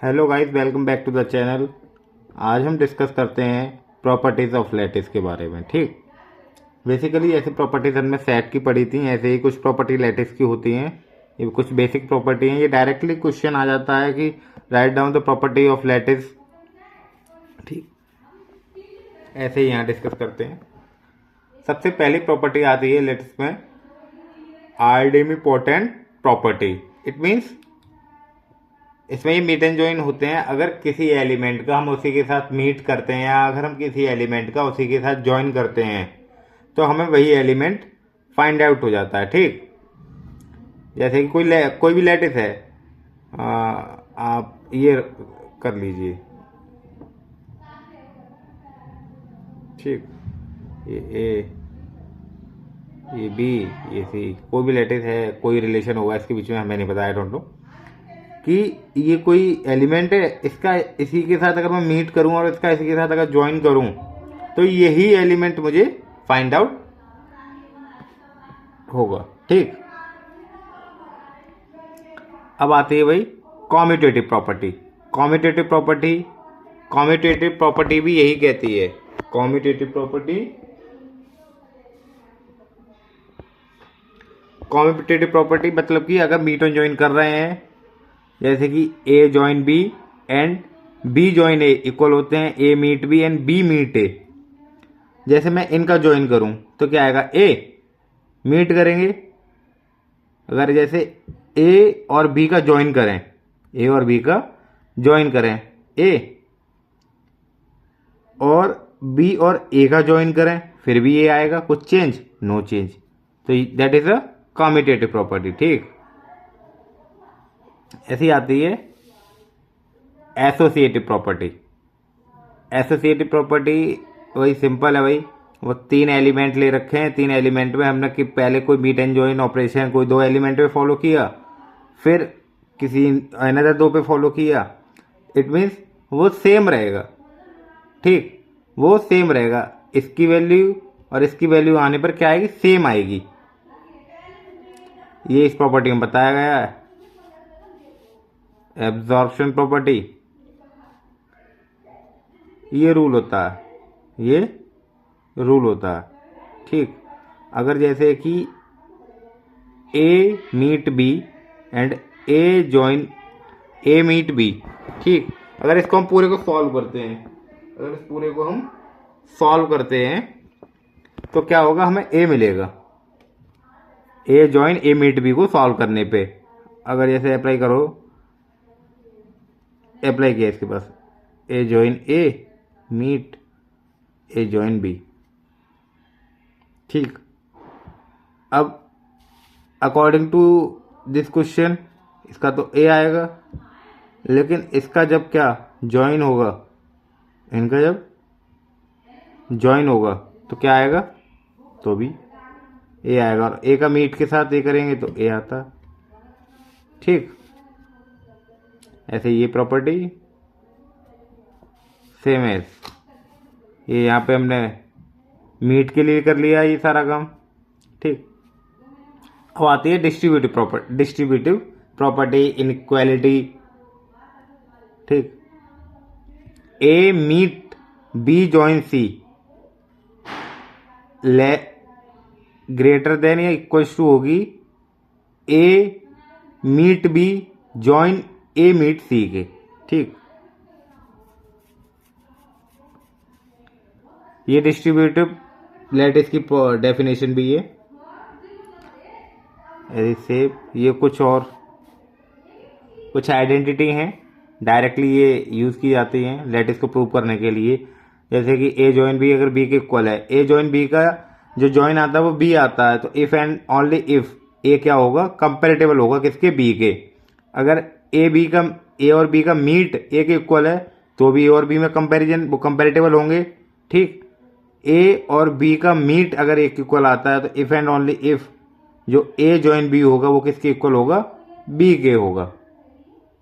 Hello guys, welcome back to the channel. आज हम discuss करते हैं प्रॉपर्टीज़ ऑफ लैटिस के बारे में। ठीक, बेसिकली ऐसी प्रॉपर्टीज़ हमने सेट की पढ़ी थी, ऐसे ही कुछ प्रॉपर्टी लैटिस की होती हैं। ये कुछ बेसिक प्रॉपर्टी हैं। ये डायरेक्टली क्वेश्चन आ जाता है कि write down the property of lattice. ठीक, ऐसे ही यहाँ डिस्कस करते हैं। सबसे पहली प्रॉपर्टी आती है लैटिस में, आइडेमिपोटेंट प्रॉपर्टी। इट मीन्स इसमें ये मीट एंड जॉइन होते हैं। अगर किसी एलिमेंट का हम उसी के साथ मीट करते हैं या अगर हम किसी एलिमेंट का उसी के साथ जॉइन करते हैं तो हमें वही एलिमेंट फाइंड आउट हो जाता है। ठीक, जैसे कि कोई भी लैटिस है, आप ये कर लीजिए। ठीक, ये ए, ये बी, ये सी, कोई भी लैटिस है, कोई रिलेशन होगा इसके बीच में, हमें नहीं पता, आई डोंट नो कि ये कोई एलिमेंट है। इसका इसी के साथ अगर मैं मीट करूं और इसका इसी के साथ अगर ज्वाइन करूं तो यही एलिमेंट मुझे फाइंड आउट होगा। ठीक, अब आती है भाई कॉम्यूटेटिव प्रॉपर्टी। कॉम्यूटेटिव प्रॉपर्टी भी यही कहती है। कॉम्यूटेटिव प्रॉपर्टी मतलब कि अगर मीट एंड ज्वाइन कर रहे हैं, जैसे कि A join B and B join A equal होते हैं A meet B and B meet A. जैसे मैं इनका जॉइन करूं तो क्या आएगा, ए मीट करेंगे। अगर जैसे ए और बी का जॉइन करें, ए और बी और ए का जॉइन करें, फिर भी ए आएगा। कुछ चेंज? No change. तो that is a commutative property. ठीक, ऐसी आती है एसोसिएटिव प्रॉपर्टी। वही सिंपल है भाई, वो तीन एलिमेंट ले रखे हैं, तीन एलिमेंट में हमने कि पहले कोई मीट एंड जॉइन ऑपरेशन कोई दो एलिमेंट पे फॉलो किया, फिर किसी अनदर दो पे फॉलो किया। इट मीन्स वो सेम रहेगा। ठीक, वो सेम रहेगा। इसकी वैल्यू और इसकी वैल्यू आने पर क्या आएगी, सेम आएगी। ये इस प्रॉपर्टी में बताया गया है। एब्जॉर्प्शन प्रॉपर्टी, ये रूल होता है। ठीक, अगर जैसे कि A meet B and A join A meet B. ठीक, अगर इसको हम पूरे को सॉल्व करते हैं तो क्या होगा, हमें ए मिलेगा। A join A meet B को सॉल्व करने पे अगर जैसे अप्लाई किया इसके पास, A join A meet A join B. ठीक, अब अकॉर्डिंग टू दिस क्वेश्चन इसका तो ए आएगा, लेकिन इसका जब क्या जॉइन होगा, इनका जब जॉइन होगा तो क्या आएगा, तो भी ए आएगा। और ए का मीट के साथ ए करेंगे तो ए आता। ठीक, ऐसे ये प्रॉपर्टी सेम है। ये यहाँ पे हमने मीट के लिए कर लिया ये सारा काम। ठीक, अब आती है डिस्ट्रीब्यूटिव प्रॉपर्टी इनइक्वालिटी। ठीक, A meet B join C greater than या इक्वल्स टू होगी A meet B join A meet C के। ठीक, ये डिस्ट्रीब्यूटिव लैटिस की डेफिनेशन भी है। ऐसे ये कुछ आइडेंटिटी हैं, डायरेक्टली ये यूज़ की जाती हैं लैटिस को प्रूव करने के लिए। जैसे कि ए जॉइन बी अगर बी के इक्वल है, ए जॉइन बी का जो जॉइन आता है वो बी आता है, तो इफ़ एंड ओनली इफ ए क्या होगा, कंपेरेटिबल होगा किसके, बी के। अगर ए और बी का मीट ए के इक्वल है तो भी ए और बी में कंपैरिजन वो कंपेरेटिबल होंगे। ठीक, ए और बी का मीट अगर एक इक्वल आता है तो इफ एंड ओनली इफ जो ए जॉइन बी होगा वो किसके इक्वल होगा, बी के होगा।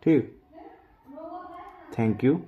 ठीक, थैंक यू।